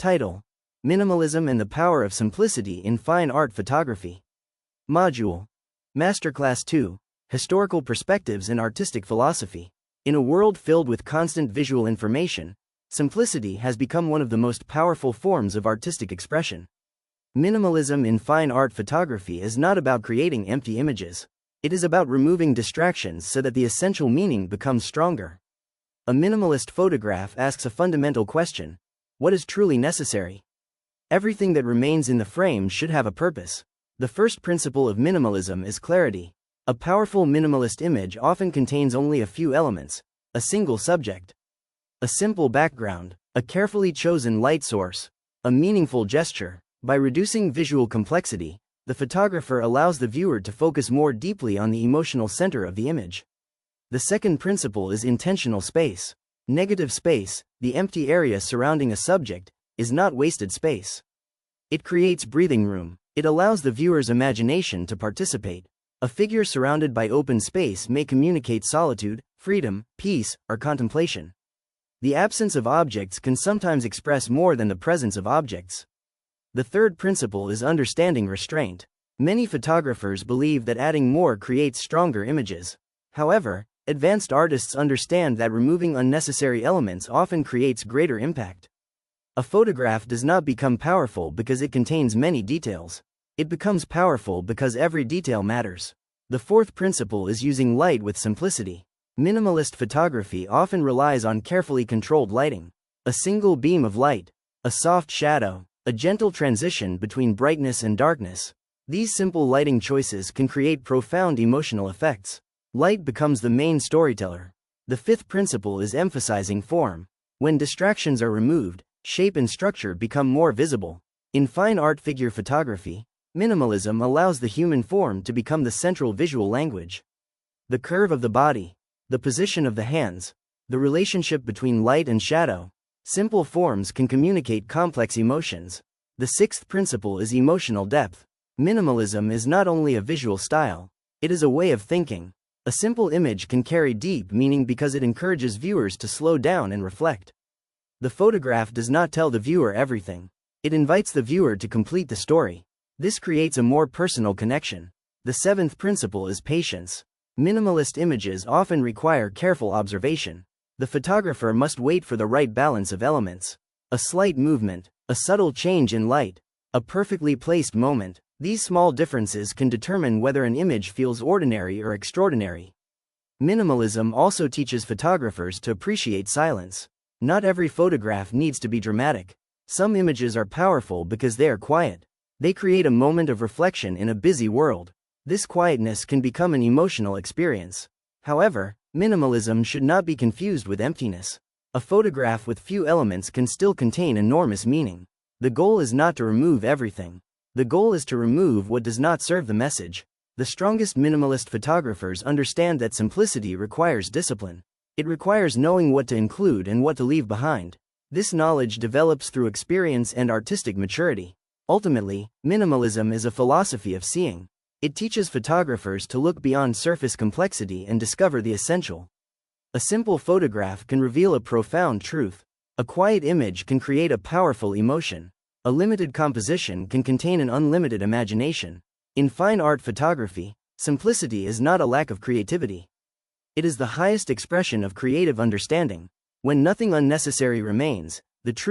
Title: Minimalism and the Power of Simplicity in Fine Art Photography. Module: Masterclass 2, Historical Perspectives in Artistic Philosophy. In a world filled with constant visual information, simplicity has become one of the most powerful forms of artistic expression. Minimalism in fine art photography is not about creating empty images. It is about removing distractions so that the essential meaning becomes stronger. A minimalist photograph asks a fundamental question: what is truly necessary? Everything that remains in the frame should have a purpose. The first principle of minimalism is clarity. A powerful minimalist image often contains only a few elements: a single subject, a simple background, a carefully chosen light source, a meaningful gesture. By reducing visual complexity, the photographer allows the viewer to focus more deeply on the emotional center of the image. The second principle is intentional space. Negative space, the empty area surrounding a subject, is not wasted space. It creates breathing room. It allows the viewer's imagination to participate. A figure surrounded by open space may communicate solitude, freedom, peace, or contemplation. The absence of objects can sometimes express more than the presence of objects. The third principle is understanding restraint. Many photographers believe that adding more creates stronger images. However, advanced artists understand that removing unnecessary elements often creates greater impact. A photograph does not become powerful because it contains many details. It becomes powerful because every detail matters. The fourth principle is using light with simplicity. Minimalist photography often relies on carefully controlled lighting. A single beam of light, a soft shadow, a gentle transition between brightness and darkness. These simple lighting choices can create profound emotional effects. Light becomes the main storyteller. The fifth principle is emphasizing form. When distractions are removed, shape and structure become more visible. In fine art figure photography, minimalism allows the human form to become the central visual language. The curve of the body, the position of the hands, the relationship between light and shadow. Simple forms can communicate complex emotions. The sixth principle is emotional depth. Minimalism is not only a visual style, it is a way of thinking. A simple image can carry deep meaning because it encourages viewers to slow down and reflect. The photograph does not tell the viewer everything. It invites the viewer to complete the story. This creates a more personal connection. The seventh principle is patience. Minimalist images often require careful observation. The photographer must wait for the right balance of elements. A slight movement, a subtle change in light, a perfectly placed moment. These small differences can determine whether an image feels ordinary or extraordinary. Minimalism also teaches photographers to appreciate silence. Not every photograph needs to be dramatic. Some images are powerful because they are quiet. They create a moment of reflection in a busy world. This quietness can become an emotional experience. However, minimalism should not be confused with emptiness. A photograph with few elements can still contain enormous meaning. The goal is not to remove everything. The goal is to remove what does not serve the message. The strongest minimalist photographers understand that simplicity requires discipline. It requires knowing what to include and what to leave behind. This knowledge develops through experience and artistic maturity. Ultimately, minimalism is a philosophy of seeing. It teaches photographers to look beyond surface complexity and discover the essential. A simple photograph can reveal a profound truth. A quiet image can create a powerful emotion. A limited composition can contain an unlimited imagination. In fine art photography, simplicity is not a lack of creativity. It is the highest expression of creative understanding. When nothing unnecessary remains, the true